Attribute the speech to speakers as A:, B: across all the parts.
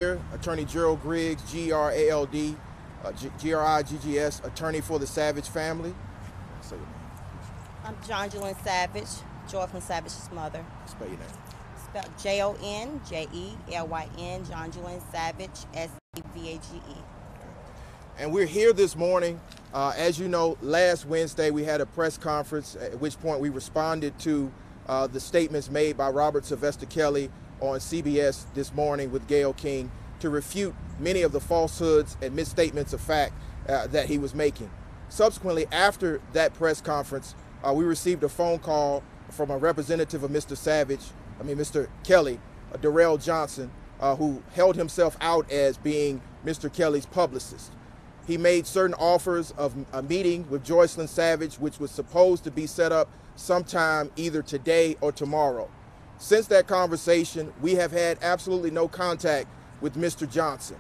A: Attorney Gerald Griggs, G-R-A-L-D, G-R-I-G-G-S, attorney for the Savage family. Say your name.
B: I'm Jonjelyn Savage, Joycelyn Savage's mother.
A: Spell your name.
B: Spelled J-O-N-J-E-L-Y-N, Jonjelyn Savage, S-A-V-A-G-E.
A: And we're here this morning. As you know, last Wednesday we had a press conference, at which point we responded to the statements made by Robert Sylvester Kelly on CBS this morning with Gayle King to refute many of the falsehoods and misstatements of fact that he was making. Subsequently, after that press conference, we received a phone call from a representative of Mr. Kelly, Darrell Johnson, who held himself out as being Mr. Kelly's publicist. He made certain offers of a meeting with Joycelyn Savage, which was supposed to be set up sometime either today or tomorrow. Since that conversation, we have had absolutely no contact with Mr. Johnson.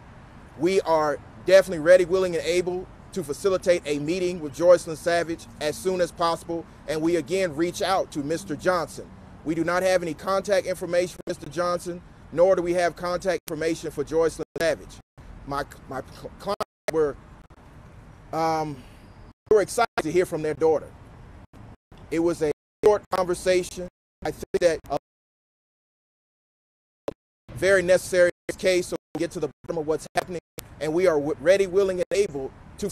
A: We are definitely ready, willing, and able to facilitate a meeting with Joycelyn Savage as soon as possible, and we again reach out to Mr. Johnson. We do not have any contact information for Mr. Johnson, nor do we have contact information for Joycelyn Savage. My clients were excited to hear from their daughter. It was a short conversation. I think that a very necessary case so we get to the bottom of what's happening, and we are ready, willing, and able to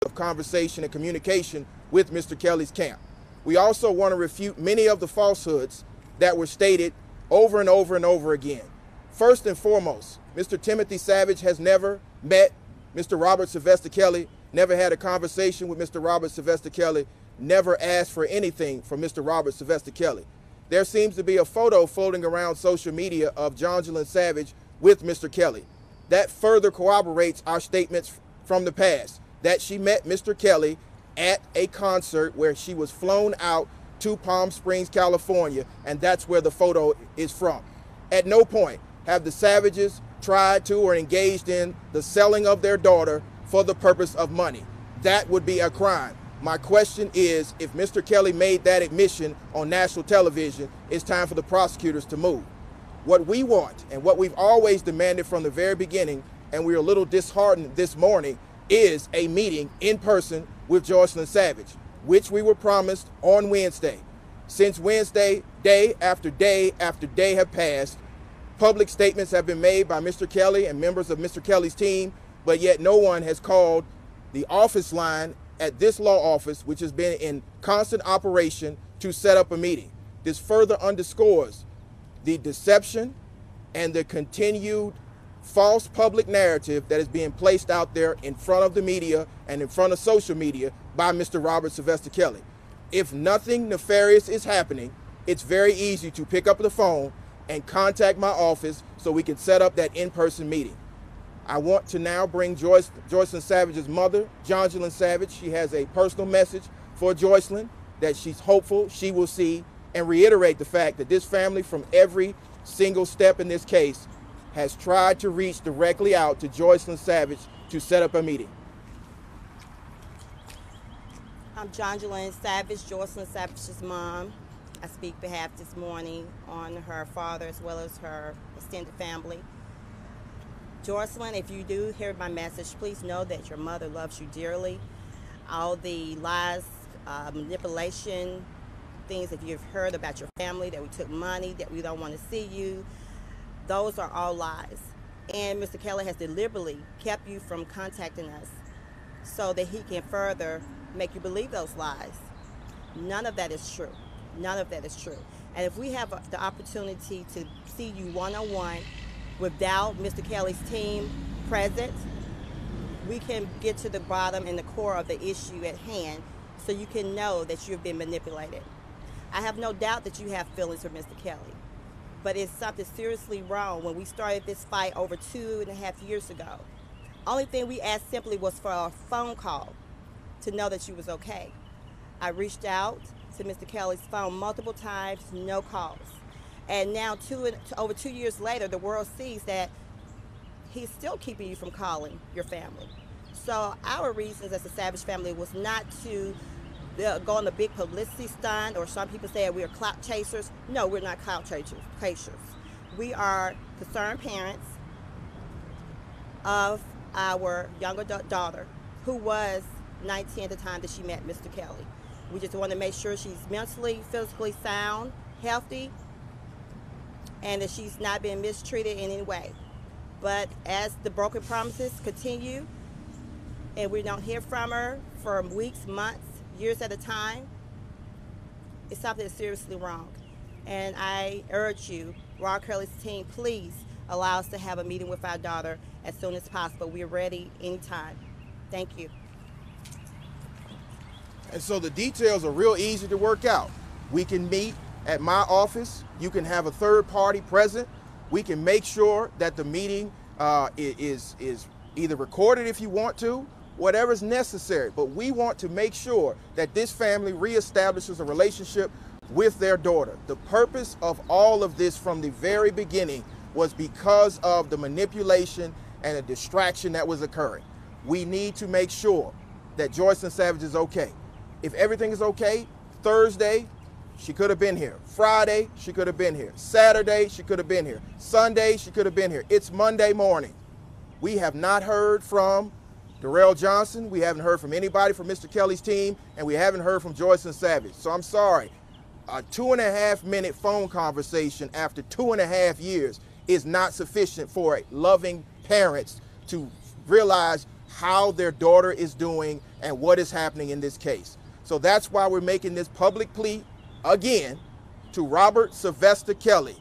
A: have conversation and communication with Mr. Kelly's camp. We also want to refute many of the falsehoods that were stated over and over and over again. First and foremost, Mr. Timothy Savage has never met Mr. Robert Sylvester Kelly, never had a conversation with Mr. Robert Sylvester Kelly, never asked for anything from Mr. Robert Sylvester Kelly. There seems to be a photo floating around social media of Jonjelyn Savage with Mr. Kelly. That further corroborates our statements from the past, that she met Mr. Kelly at a concert where she was flown out to Palm Springs, California, and that's where the photo is from. At no point have the Savages tried to or engaged in the selling of their daughter for the purpose of money. That would be a crime. My question is, if Mr. Kelly made that admission on national television, it's time for the prosecutors to move. What we want, and what we've always demanded from the very beginning, and we're a little disheartened this morning, is a meeting in person with Joycelyn Savage, which we were promised on Wednesday. Since Wednesday, day after day after day have passed, public statements have been made by Mr. Kelly and members of Mr. Kelly's team, but yet no one has called the office line at this law office, which has been in constant operation, to set up a meeting. This further underscores the deception and the continued false public narrative that is being placed out there in front of the media and in front of social media by Mr. Robert Sylvester Kelly. If nothing nefarious is happening, it's very easy to pick up the phone and contact my office so we can set up that in-person meeting. I want to now bring Joycelyn Savage's mother, Jonjelyn Savage. She has a personal message for Joycelyn that she's hopeful she will see, and reiterate the fact that this family, from every single step in this case, has tried to reach directly out to Joycelyn Savage to set up a meeting.
B: I'm Jonjelyn Savage, Joycelyn Savage's mom. I speak behalf this morning on her father as well as her extended family. Joycelyn, if you do hear my message, please know that your mother loves you dearly. All the lies, manipulation, things that you've heard about your family, that we took money, that we don't want to see you, those are all lies. And Mr. Kelly has deliberately kept you from contacting us so that he can further make you believe those lies. None of that is true. None of that is true. And if we have the opportunity to see you one-on-one without Mr. Kelly's team present, we can get to the bottom and the core of the issue at hand so you can know that you've been manipulated. I have no doubt that you have feelings for Mr. Kelly, but it's something seriously wrong. When we started this fight over 2.5 years ago, only thing we asked simply was for a phone call to know that you was okay. I reached out to Mr. Kelly's phone multiple times, no calls. And now, over 2 years later, the world sees that he's still keeping you from calling your family. So our reasons as a Savage family was not to go on a big publicity stunt, or some people say we're clout chasers. No, we're not clout chasers. We are concerned parents of our younger daughter, who was 19 at the time that she met Mr. Kelly. We just want to make sure she's mentally, physically sound, healthy, and that she's not being mistreated in any way. But as the broken promises continue and we don't hear from her for weeks, months, years at a time, it's something that's seriously wrong. And I urge you, Rod Curley's team, please allow us to have a meeting with our daughter as soon as possible. We're ready anytime. Thank you.
A: And so the details are real easy to work out. We can meet at my office. You can have a third party present. We can make sure that the meeting is either recorded if you want to, whatever's necessary. But we want to make sure that this family reestablishes a relationship with their daughter. The purpose of all of this from the very beginning was because of the manipulation and the distraction that was occurring. We need to make sure that Joycelyn Savage is okay. If everything is okay, Thursday, she could have been here. Friday, she could have been here. Saturday, she could have been here. Sunday, she could have been here. It's Monday morning. We have not heard from Darrell Johnson. We haven't heard from anybody from Mr. Kelly's team, and we haven't heard from Joycelyn Savage. So I'm sorry. A 2.5-minute phone conversation after 2.5 years is not sufficient for loving parents to realize how their daughter is doing and what is happening in this case. So that's why we're making this public plea again to Robert Sylvester Kelly.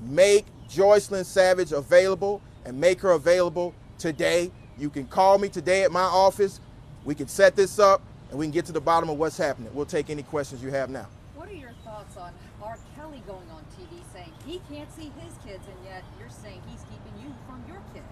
A: Make Joycelyn Savage available and make her available today. You can call me today at my office. We can set this up and we can get to the bottom of what's happening. We'll take any questions you have now.
C: What are your thoughts on R. Kelly going on TV saying he can't see his kids, and yet you're saying he's keeping you from your kid?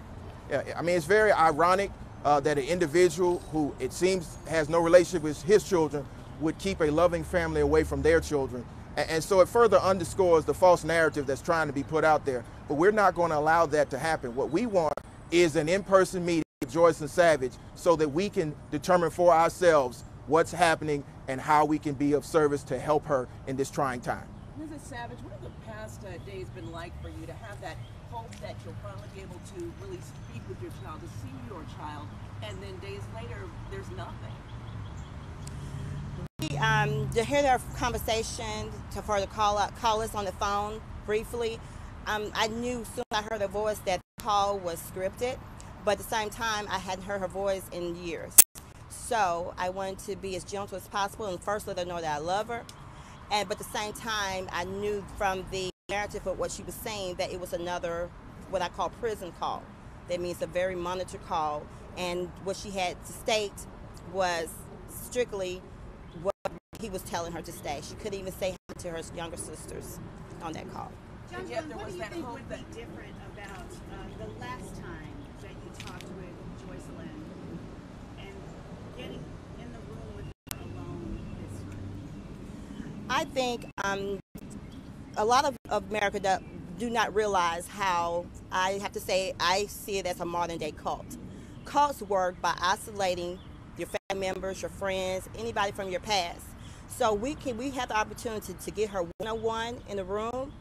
A: Yeah, I mean, it's very ironic that an individual who it seems has no relationship with his children would keep a loving family away from their children. And so it further underscores the false narrative that's trying to be put out there. But we're not going to allow that to happen. What we want is an in-person meeting with Joycelyn Savage so that we can determine for ourselves what's happening and how we can be of service to help her in this trying time.
D: Mrs. Savage, what have the past days been like for you to have that hope that you'll finally be able to really speak with your child, to see your child, and then days later, there's nothing?
B: To hear their conversation, for her to call us on the phone briefly, I knew as soon as I heard her voice that the call was scripted, but at the same time, I hadn't heard her voice in years. So I wanted to be as gentle as possible and first let her know that I love her. But at the same time, I knew from the narrative of what she was saying that it was another, what I call prison call. That means a very monitored call. And what she had to state was strictly what he was telling her to say. She couldn't even say hi to her younger sisters on that call.
D: And yet there
E: What
D: was
E: do you
D: that
E: think
D: hope
E: would
D: that
E: be different about the last time that you talked with Joycelyn and getting in the room with her alone this time?
B: I think a lot of America do not realize how, I have to say, I see it as a modern day cult. Cults work by isolating your family members, your friends, anybody from your past. So we have the opportunity to get her one-on-one in the room,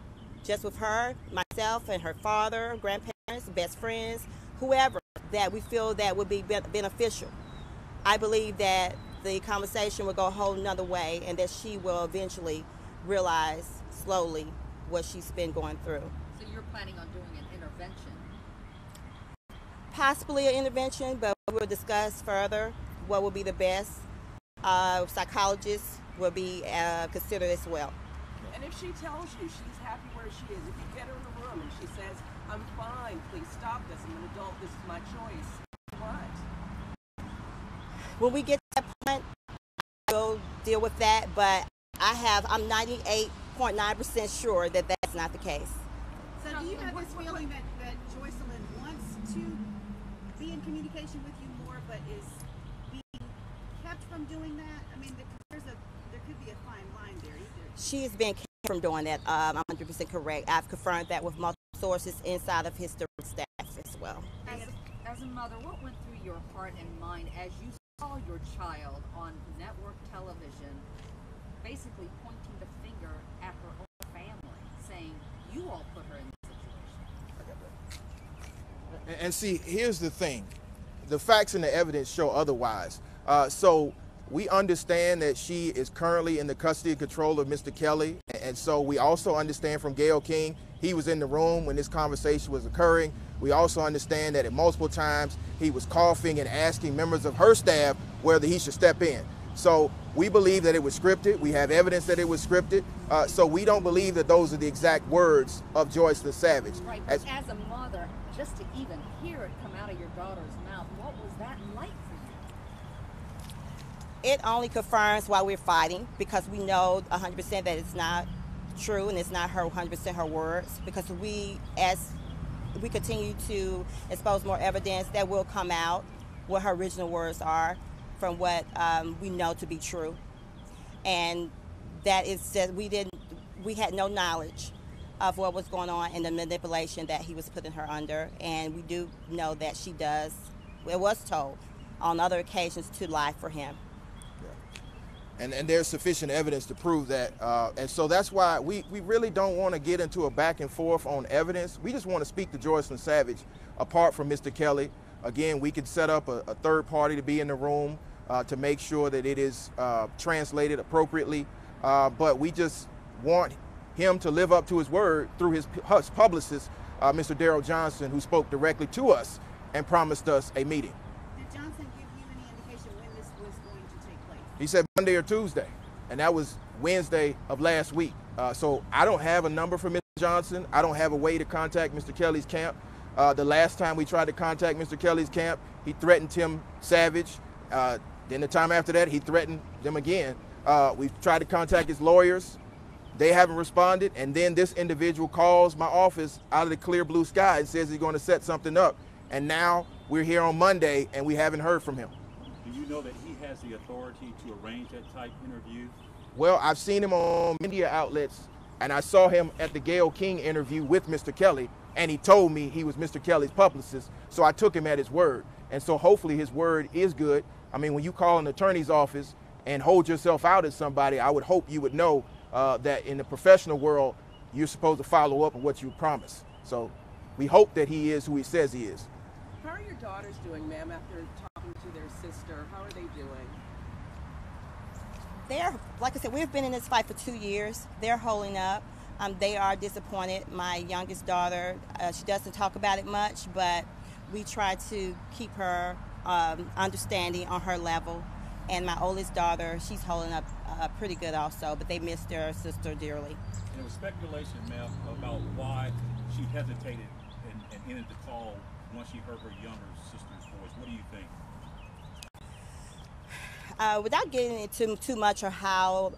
B: just with her, myself, and her father, grandparents, best friends, whoever that we feel that would be beneficial. I believe that the conversation will go a whole nother way and that she will eventually realize slowly what she's been going through.
C: So you're planning on doing an intervention?
B: Possibly an intervention, but we'll discuss further what will be the best. Psychologists will be considered as well.
D: And if she tells you she's happy where she is, if you get her in the room and she says, I'm fine, please stop this, I'm an adult, this is my choice, what?
B: When we get to that point, we'll deal with that, but I'm 98.9% sure that that's not the case.
E: So do you have this feeling that Joycelyn wants to be in communication with you more, but is being kept from doing that? I mean, there could be a fine line there either.
B: She has been kept from doing that. I'm 100% correct. I've confirmed that with multiple sources inside of his direct staff as well.
C: As a mother, what went through your heart and mind as you saw your child on network television basically pointing the finger at her own family, saying, you all put her in this situation?
A: And see, here's the thing. The facts and the evidence show otherwise. So we understand that she is currently in the custody and control of Mr. Kelly. And so we also understand from Gayle King, he was in the room when this conversation was occurring. We also understand that at multiple times he was coughing and asking members of her staff whether he should step in. So we believe that it was scripted. We have evidence that it was scripted. So we don't believe that those are the exact words of Joycelyn Savage.
C: Right, but as a mother, just to even hear it come out of your daughter's mouth, what was that like for you?
B: It only confirms why we're fighting, because we know 100% that it's not true and it's not her 100% her words, because as we continue to expose more evidence, that will come out what her original words are from what we know to be true. And that is that we had no knowledge of what was going on and the manipulation that he was putting her under. And we do know that it was told on other occasions to lie for him.
A: And there's sufficient evidence to prove that. And so that's why we really don't want to get into a back and forth on evidence. We just want to speak to Joycelyn Savage apart from Mr. Kelly. Again, we could set up a third party to be in the room to make sure that it is translated appropriately. But we just want him to live up to his word through his publicist, Mr. Daryl Johnson, who spoke directly to us and promised us a meeting.
E: Did Johnson give you any indication when this was going to take place?
A: He said Monday or Tuesday, and that was Wednesday of last week. So I don't have a number for Mr. Johnson. I don't have a way to contact Mr. Kelly's camp. The last time we tried to contact Mr. Kelly's camp, he threatened Tim Savage. Then the time after that, he threatened them again. We've tried to contact his lawyers. They haven't responded. And then this individual calls my office out of the clear blue sky and says he's going to set something up. And now we're here on Monday and we haven't heard from him.
F: Do you know that he has the authority to arrange that type interview?
A: Well, I've seen him on media outlets, and I saw him at the Gayle King interview with Mr. Kelly, and he told me he was Mr. Kelly's publicist, so I took him at his word. And so hopefully his word is good. I mean, when you call an attorney's office and hold yourself out as somebody, I would hope you would know that in the professional world, you're supposed to follow up on what you promise. So we hope that he is who he says he is.
D: How are your daughters doing, ma'am, after talking to their sister? How are they doing?
B: Like I said, we've been in this fight for 2 years. They're holding up. They are disappointed. My youngest daughter, she doesn't talk about it much, but we try to keep her understanding on her level. And my oldest daughter, she's holding up pretty good also, but they miss their sister dearly.
F: There was speculation, ma'am, about why she hesitated and ended the call once she heard her younger sister's voice. What do you think?
B: Without getting into too much of how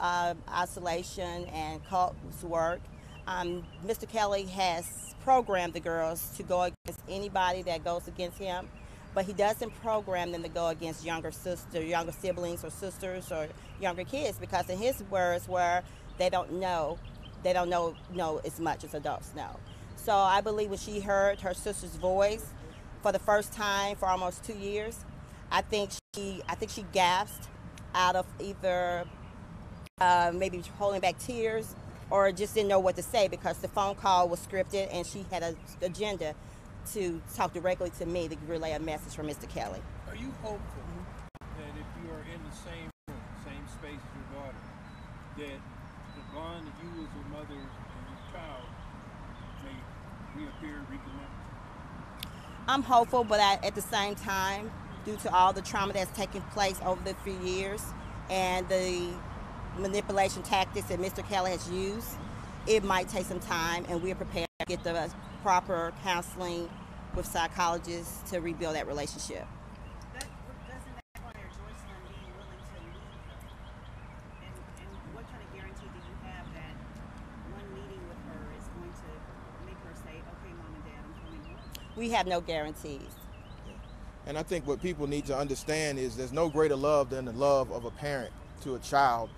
B: isolation and cults work, Mr. Kelly has programmed the girls to go against anybody that goes against him, but he doesn't program them to go against younger siblings or sisters or younger kids, because in his words were they don't know as much as adults know. So I believe when she heard her sister's voice for the first time for almost 2 years, I think she gasped out of either maybe holding back tears or just didn't know what to say, because the phone call was scripted and she had an agenda to talk directly to me to relay a message from Mr. Kelly.
G: Are you hopeful that if you are in the same room, same space as your daughter, that the bond that you as a mother and your child may reappear, reconnect?
B: I'm hopeful, but at the same time, due to all the trauma that's taken place over the few years and the manipulation tactics that Mr. Kelly has used, it might take some time, and we're prepared to get the proper counseling with psychologists to rebuild that relationship.
E: Doesn't that require Joycelyn being willing to leave her? And what kind of guarantee do you have that one meeting with her is going to make her say, okay, Mom and Dad, I'm coming home?
B: We have no guarantees.
A: And I think what people need to understand is there's no greater love than the love of a parent to a child.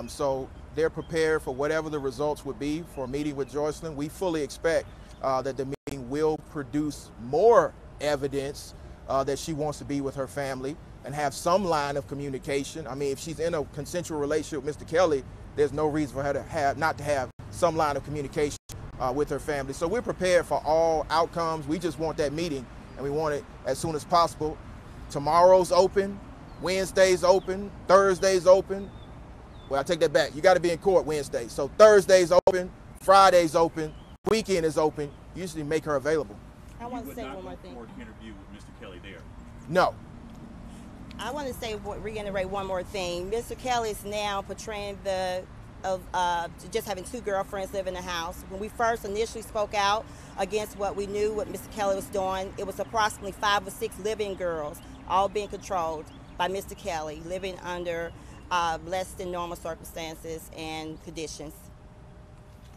A: So they're prepared for whatever the results would be for a meeting with Joycelyn. We fully expect that the meeting will produce more evidence that she wants to be with her family and have some line of communication. I mean, if she's in a consensual relationship with Mr. Kelly, there's no reason for her to not to have some line of communication with her family. So we're prepared for all outcomes. We just want that meeting and we want it as soon as possible. Tomorrow's open, Wednesday's open, Thursday's open. Well, I take that back. You got to be in court Wednesday. So Thursday's open, Friday's open, weekend is open. You usually make her available.
B: I want to say one more thing.
F: You would not go for an interview with Mr. Kelly there?
A: No.
B: I want to reiterate one more thing. Mr. Kelly is now portraying just having two girlfriends live in the house. When we first initially spoke out against what we knew what Mr. Kelly was doing, it was approximately 5 or 6 living girls, all being controlled by Mr. Kelly, living under less than normal circumstances and conditions.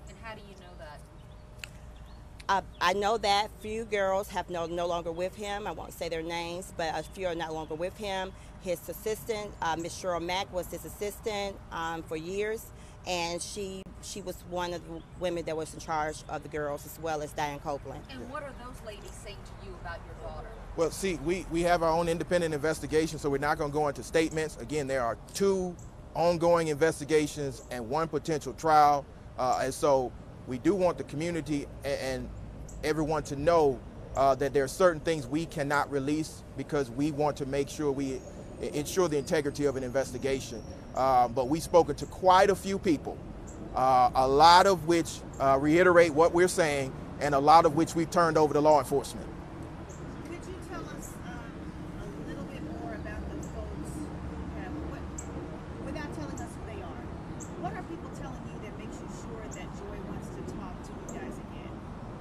C: And how do you know that?
B: I know that few girls have no longer with him. I won't say their names, but a few are no longer with him. His assistant, Miss Cheryl Mack, was his assistant for years, and she was one of the women that was in charge of the girls, as well as Diane Copeland.
C: And what are those ladies saying to you about your daughter?
A: Well, see, we have our own independent investigation, so we're not going to go into statements. Again, there are 2 ongoing investigations and 1 potential trial, and so we do want the community and everyone to know that there are certain things we cannot release because we want to make sure we ensure the integrity of an investigation. But we've spoken to quite a few people, a lot of which reiterate what we're saying, and a lot of which we've turned over to law enforcement.
E: Could you tell us a little bit more about the folks who have, without telling us who they are, what are people telling you that makes you sure that Joy wants to talk to you guys again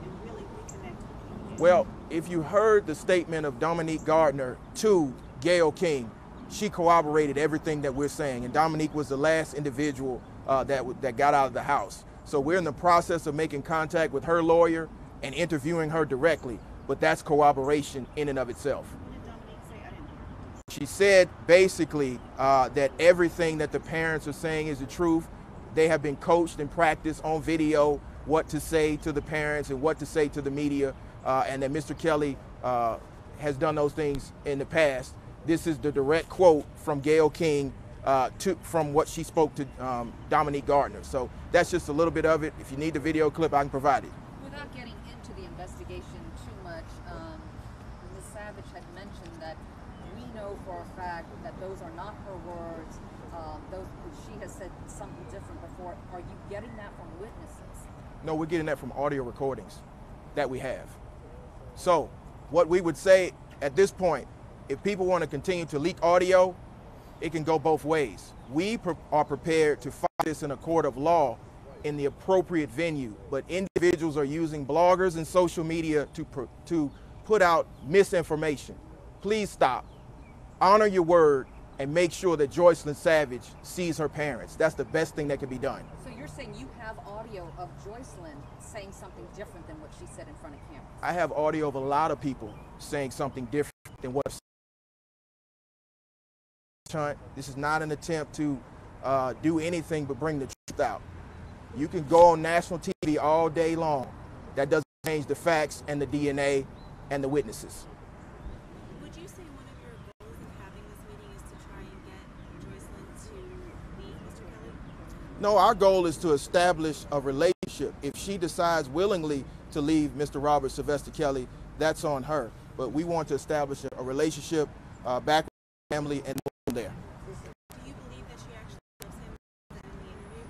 E: and really reconnect with you again?
A: Well, if you heard the statement of Dominique Gardner to Gayle King, she corroborated everything that we're saying, and Dominique was the last individual that got out of the house. So we're in the process of making contact with her lawyer and interviewing her directly, but that's corroboration in and of itself.
E: What did Dominique say? I didn't hear.
A: She said basically that everything that the parents are saying is the truth. They have been coached and practiced on video what to say to the parents and what to say to the media, and that Mr. Kelly has done those things in the past. This is the direct quote from Gayle King from what she spoke to Dominique Gardner. So that's just a little bit of it. If you need the video clip, I can provide it.
C: Without getting into the investigation too much, Ms. Savage had mentioned that we know for a fact that those are not her words. She has said something different before. Are you getting that from witnesses?
A: No, we're getting that from audio recordings that we have. So what we would say at this point, if people want to continue to leak audio, it can go both ways. We are prepared to fight this in a court of law in the appropriate venue, but individuals are using bloggers and social media to put out misinformation. Please stop, honor your word, and make sure that Joycelyn Savage sees her parents. That's the best thing that can be done.
C: So you're saying you have audio of Joycelyn saying something different than what she said in front of cameras?
A: I have audio of a lot of people saying something different than what this is not an attempt to do anything but bring the truth out. You can go on national TV all day long. That doesn't change the facts and the DNA and the witnesses.
H: Would you say one of your goals in having this meeting is to try and get Joycelyn to meet Mr. Kelly?
A: No, our goal is to establish a relationship. If she decides willingly to leave Mr. Robert Sylvester Kelly, that's on her. But we want to establish a relationship back with the family and there.
H: Do you believe that she actually loves him in the interview?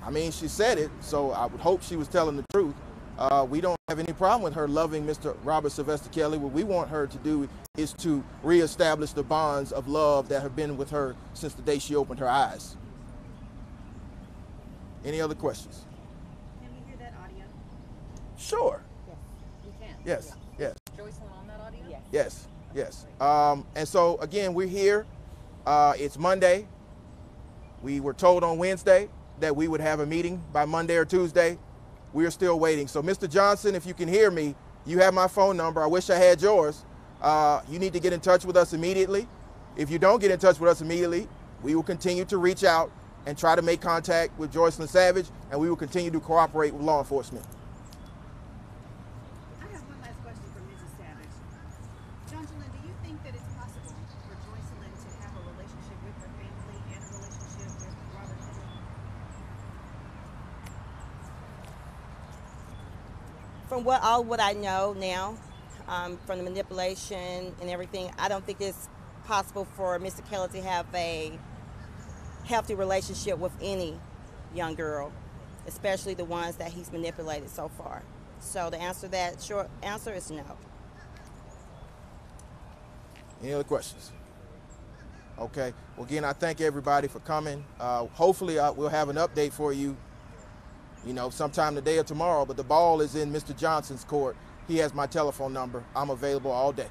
A: I mean, she said it, so I would hope she was telling the truth. We don't have any problem with her loving Mr. Robert Sylvester Kelly. What we want her to do is to reestablish the bonds of love that have been with her since the day she opened her eyes. Any other questions?
E: Can we hear that audio?
A: Sure.
B: Yes.
C: You can?
A: Yes. Yes.
C: Joycelyn on that audio?
B: Yes.
A: Yes. Yes. And so, again, we're here. It's Monday. We were told on Wednesday that we would have a meeting by Monday or Tuesday. We are still waiting. So, Mr. Johnson, if you can hear me, you have my phone number. I wish I had yours. You need to get in touch with us immediately. If you don't get in touch with us immediately, we will continue to reach out and try to make contact with Joycelyn Savage, and we will continue to cooperate with law enforcement.
E: I have one last question for Mrs. Savage. Johnjolyn, do you think that it's possible for Joycelyn to have a relationship with her family and a relationship with Robert Kelly?
B: From what I know now, from the manipulation and everything, I don't think it's possible for Mr. Kelly to have a healthy relationship with any young girl, especially the ones that he's manipulated so far. So the answer to that short answer is no.
A: Any other questions? Okay. Well, again, I thank everybody for coming. Hopefully, we'll have an update for you, sometime today or tomorrow. But the ball is in Mr. Johnson's court. He has my telephone number. I'm available all day.